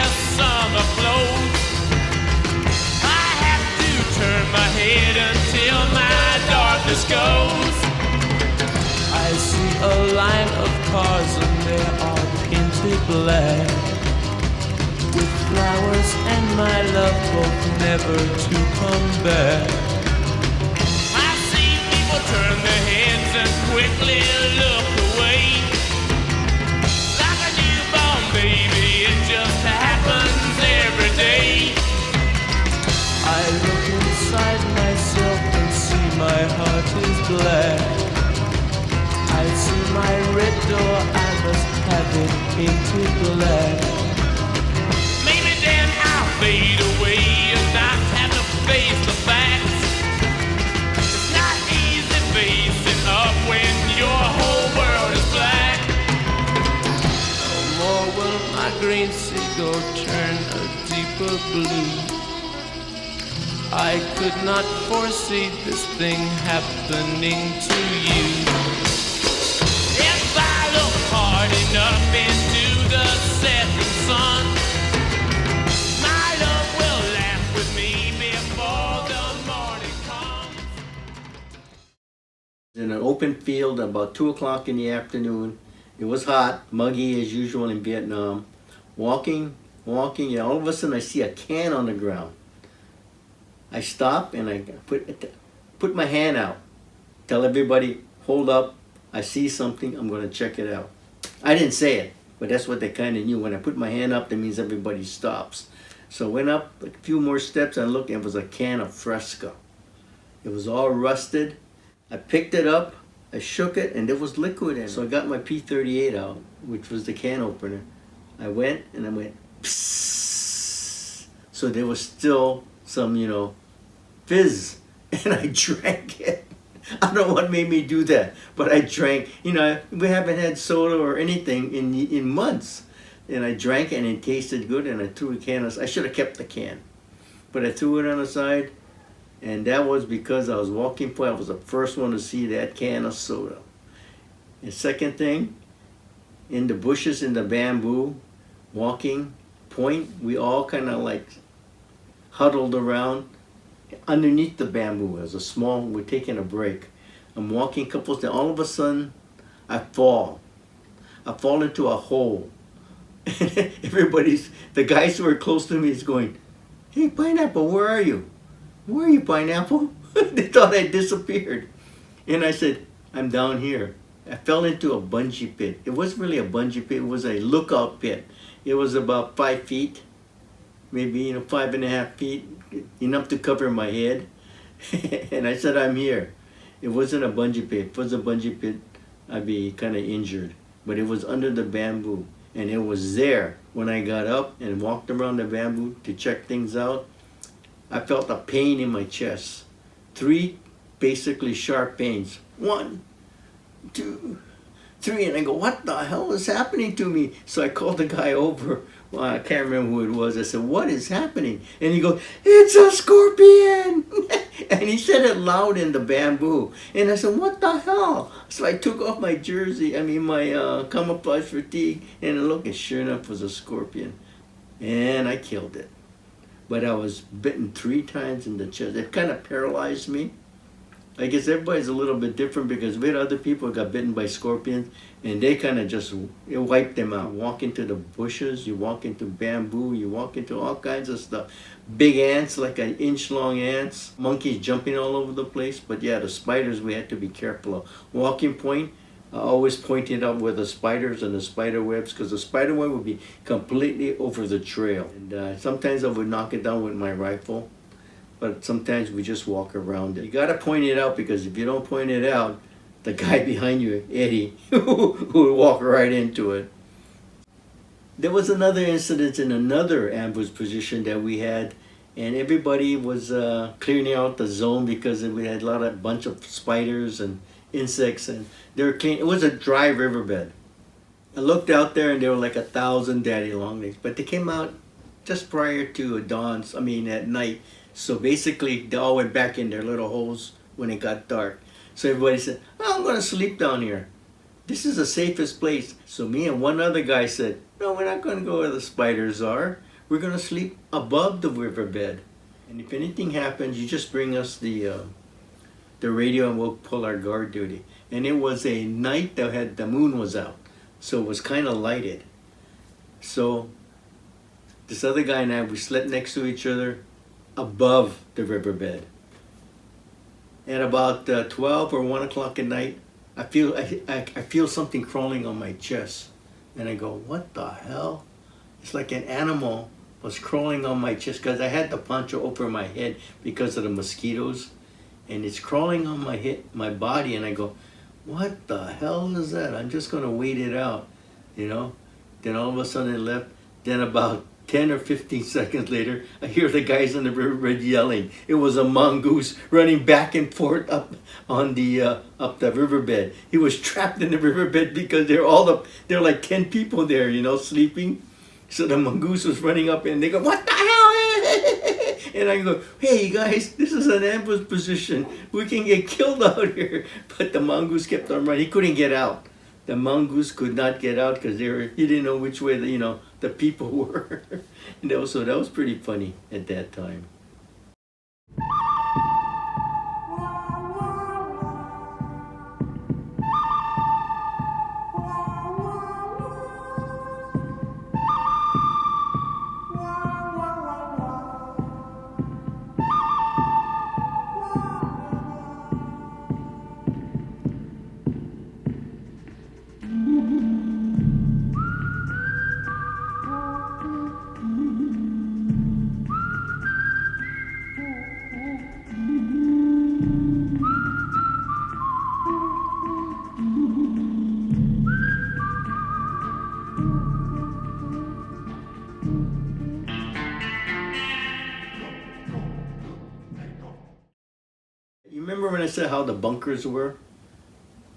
wear summer clothes. I have to turn my head until my darkness goes. I see a line of cars and they are painted black, with flowers and my love both never to come back. I see people turn their heads and quickly look away. Like a newborn baby, it just happens every day. I look inside myself and see my heart is black. I see my red door, I must have it painted black. Maybe then I'll fade away and not have to face the facts. It's not easy facing up when your whole world is black. No more will my green seagull turn a deeper blue. I could not foresee this thing happening to you. If I look hard enough into the setting sun, my love will laugh with me before the morning comes. In an open field about 2 o'clock in the afternoon. It was hot, muggy as usual in Vietnam. Walking, and all of a sudden I see a can on the ground. I stop and I put my hand out. Tell everybody, hold up, I see something, I'm gonna check it out. I didn't say it, but that's what they kind of knew. When I put my hand up, that means everybody stops. So I went up a few more steps and looked, and it was a can of Fresca. It was all rusted. I picked it up, I shook it, and there was liquid in it. So I got my P38 out, which was the can opener. I went, psst. So there was still some, fizz, and I drank it. I don't know what made me do that, but I drank. We haven't had soda or anything in months, and I drank it, and it tasted good, and I threw the can. I should have kept the can, but I threw it on the side, and that was because I was walking by. I was the first one to see that can of soda. And second thing, in the bushes, in the bamboo, walking point, we all kind of like huddled around. Underneath the bamboo is a small, we're taking a break. I'm walking couples, then all of a sudden I fall into a hole. The guys who are close to me is going, "Hey, Pineapple, where are you? Where are you, Pineapple?" They thought I disappeared. And I said, "I'm down here." I fell into a bungee pit. It wasn't really a bungee pit, it was a lookout pit. It was about 5 feet, maybe 5.5 feet, enough to cover my head. And I said, "I'm here." It wasn't a bungee pit. If it was a bungee pit, I'd be kind of injured. But it was under the bamboo. And it was there when I got up and walked around the bamboo to check things out. I felt a pain in my chest. 3 basically sharp pains. 1, 2, 3, and I go, "What the hell is happening to me?" So I called the guy over. Well, I can't remember who it was. I said, "What is happening?" And he goes, "It's a scorpion!" And he said it loud in the bamboo. And I said, "What the hell?" So I took off my jersey, my camouflage fatigue, and I looked, and sure enough, it was a scorpion. And I killed it. But I was bitten 3 times in the chest. It kind of paralyzed me. I guess everybody's a little bit different, because we had other people who got bitten by scorpions, and they kind of just wiped them out. You walk into the bushes, you walk into bamboo, you walk into all kinds of stuff. Big ants, like 1-inch-long ants. Monkeys jumping all over the place. But yeah, the spiders we had to be careful of. Walking point, I always pointed out where the spiders and the spider webs, because the spider web would be completely over the trail. And sometimes I would knock it down with my rifle. But sometimes we just walk around it. You gotta point it out, because if you don't point it out, the guy behind you, Eddie, who would walk right into it. There was another incident in another ambush position that we had, and everybody was clearing out the zone because we had a bunch of spiders and insects, and they were clean. It was a dry riverbed. I looked out there, and there were like 1,000 daddy longlegs, but they came out just prior to dawn. At night. So basically, they all went back in their little holes when it got dark. So everybody said, "Oh, I'm going to sleep down here. This is the safest place." So me and one other guy said, "No, we're not going to go where the spiders are. we're gonna sleep above the riverbed. And if anything happens, you just bring us the radio and we'll pull our guard duty. And it was a night that had the moon was out, so it was kind of lighted. So this other guy and I, we slept next to each other above the riverbed. At about 12 or 1 o'clock at night, I feel something crawling on my chest. And I go, what the hell? It's like an animal was crawling on my chest because I had the poncho over my head because of the mosquitoes. And it's crawling on my body. And I go, what the hell is that? I'm just going to wait it out, you know? Then all of a sudden it left. Then about 10 or 15 seconds later, I hear the guys on the riverbed yelling. It was a mongoose running back and forth up the riverbed. He was trapped in the riverbed because they're like 10 people there, you know, sleeping. So the mongoose was running up and they go, what the hell? And I go, hey guys, this is an ambush position. We can get killed out here. But the mongoose kept on running. He couldn't get out. The mongoose could not get out because he didn't know which way the people were. And that was pretty funny at that time. You remember when I said how the bunkers were?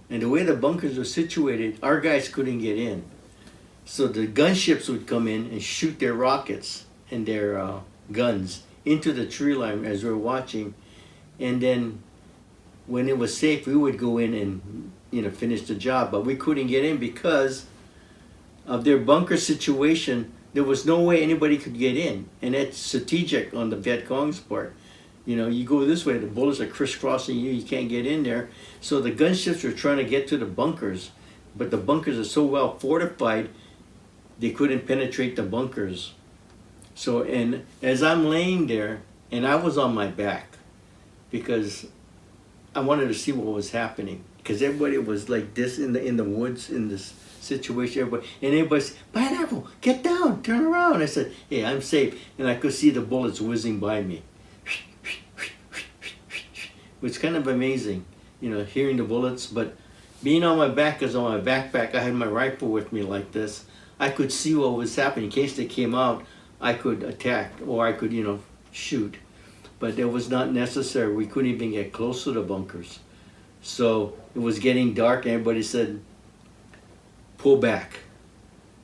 And the way the bunkers were situated, our guys couldn't get in. So the gunships would come in and shoot their rockets and their guns into the tree line as we're watching. And then when it was safe, we would go in and finish the job. But we couldn't get in because of their bunker situation. There was no way anybody could get in. And that's strategic on the Viet Cong's part. You go this way, the bullets are crisscrossing you, you can't get in there. So the gunships were trying to get to the bunkers, but the bunkers are so well fortified, they couldn't penetrate the bunkers. So, and as I'm laying there, and I was on my back, because I wanted to see what was happening. Because everybody was like this in the woods, in this situation, everybody said, Pineapple, get down, turn around. I said, hey, I'm safe. And I could see the bullets whizzing by me. It was kind of amazing, hearing the bullets, but being on my back, because on my backpack I had my rifle with me like this, I could see what was happening. In case they came out, I could attack, or I could, shoot. But it was not necessary. We couldn't even get close to the bunkers. So it was getting dark, and everybody said, pull back.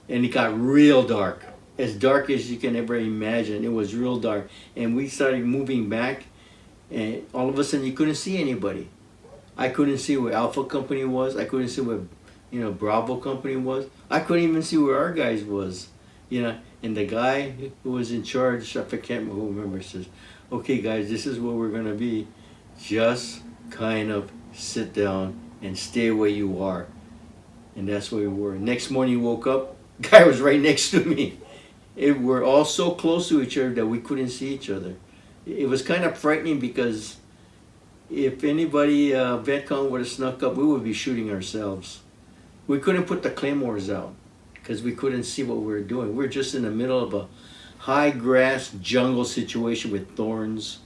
And it got real dark as you can ever imagine. It was real dark. And we started moving back, and all of a sudden you couldn't see anybody. I couldn't see where Alpha Company was. I couldn't see where, Bravo Company was. I couldn't even see where our guys was. And the guy who was in charge, I can't remember, says, okay guys, this is where we're gonna be. Just kind of sit down and stay where you are. And that's where we were. Next morning, woke up, guy was right next to me. We're all so close to each other that we couldn't see each other. It was kind of frightening because if anybody, Viet Cong would have snuck up, we would be shooting ourselves. We couldn't put the claymores out because we couldn't see what we were doing. We were just in the middle of a high grass jungle situation with thorns.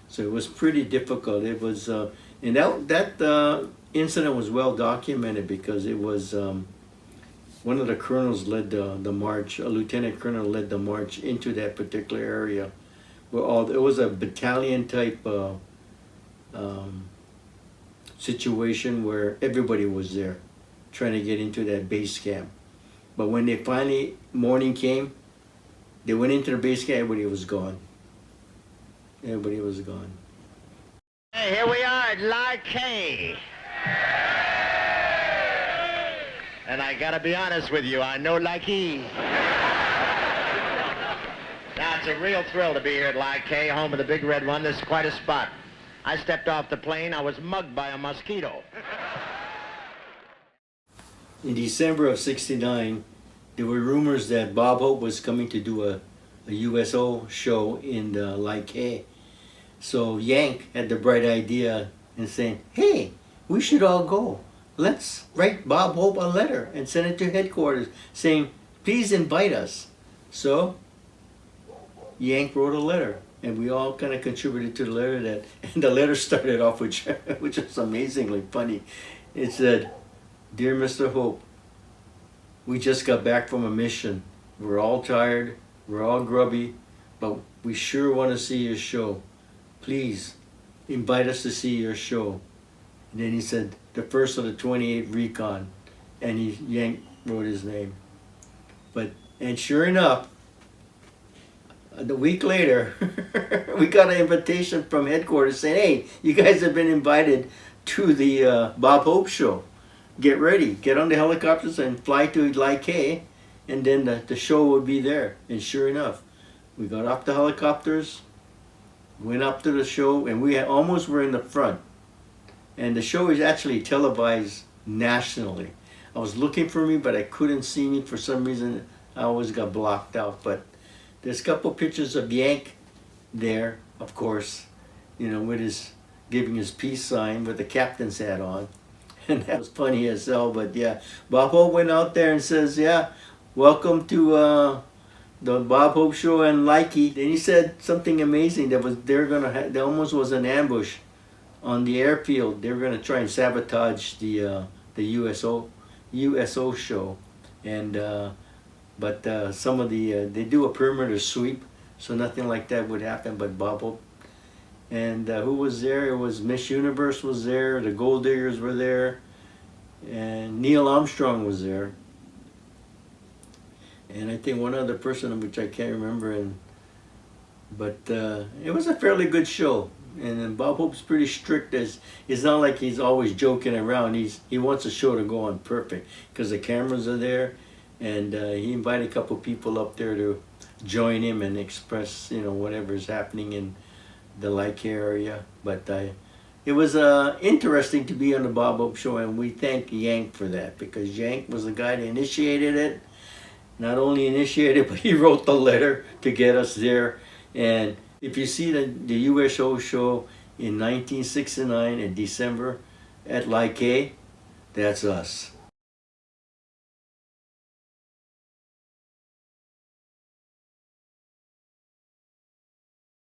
So it was pretty difficult. It was, and that incident was well documented because it was one of the colonels led the march. A lieutenant colonel led the march into that particular area. Where it was a battalion type situation where everybody was there trying to get into that base camp. But when they finally, morning came, they went into the base camp, everybody was gone. Everybody was gone. Hey, here we are at Lai Khe. And I gotta be honest with you, I know Lai Khe. It's a real thrill to be here at Lai Khe, home of the Big Red One. This is quite a spot. I stepped off the plane. I was mugged by a mosquito. In December of '69, there were rumors that Bob Hope was coming to do a USO show in Lai Khe. So Yank had the bright idea and saying, hey, we should all go. Let's write Bob Hope a letter and send it to headquarters saying, please invite us. So Yank wrote a letter, and we all kind of contributed to the letter. And the letter started off which was amazingly funny. It said, Dear Mr. Hope, we just got back from a mission. We're all tired, we're all grubby, but we sure want to see your show. Please invite us to see your show. And then he said, the first of the 28 Recon, and Yank wrote his name. And sure enough, a week later, we got an invitation from headquarters saying, hey, you guys have been invited to the Bob Hope show. Get ready, get on the helicopters and fly to Lai Khe, and then the show would be there. And sure enough, we got off the helicopters, went up to the show, and we almost were in the front. And the show is actually televised nationally. I was looking for me, but I couldn't see me for some reason. I always got blocked out, but there's a couple pictures of Yank there, of course, you know, with his giving his peace sign with the captain's hat on. And that was funny as hell, but yeah, Bob Hope went out there and says, yeah, welcome to the Bob Hope Show and Lai Khe. Then he said something amazing that there almost was an ambush on the airfield. They were gonna try and sabotage the USO show, and but some of they do a perimeter sweep, so nothing like that would happen. But Bob Hope, and who was there? It was Miss Universe was there, the Gold Diggers were there, and Neil Armstrong was there, and I think one other person which I can't remember. But it was a fairly good show. And Bob Hope's pretty strict. It's not like he's always joking around. He wants the show to go on perfect because the cameras are there, and he invited a couple people up there to join him and express, you know, whatever's happening in the Lai Khe area. But it was interesting to be on the Bob Hope Show, and we thank Yank for that, because Yank was the guy that initiated it. Not only initiated, but he wrote the letter to get us there. And if you see the USO show in 1969 in December at Lai Khe, that's us.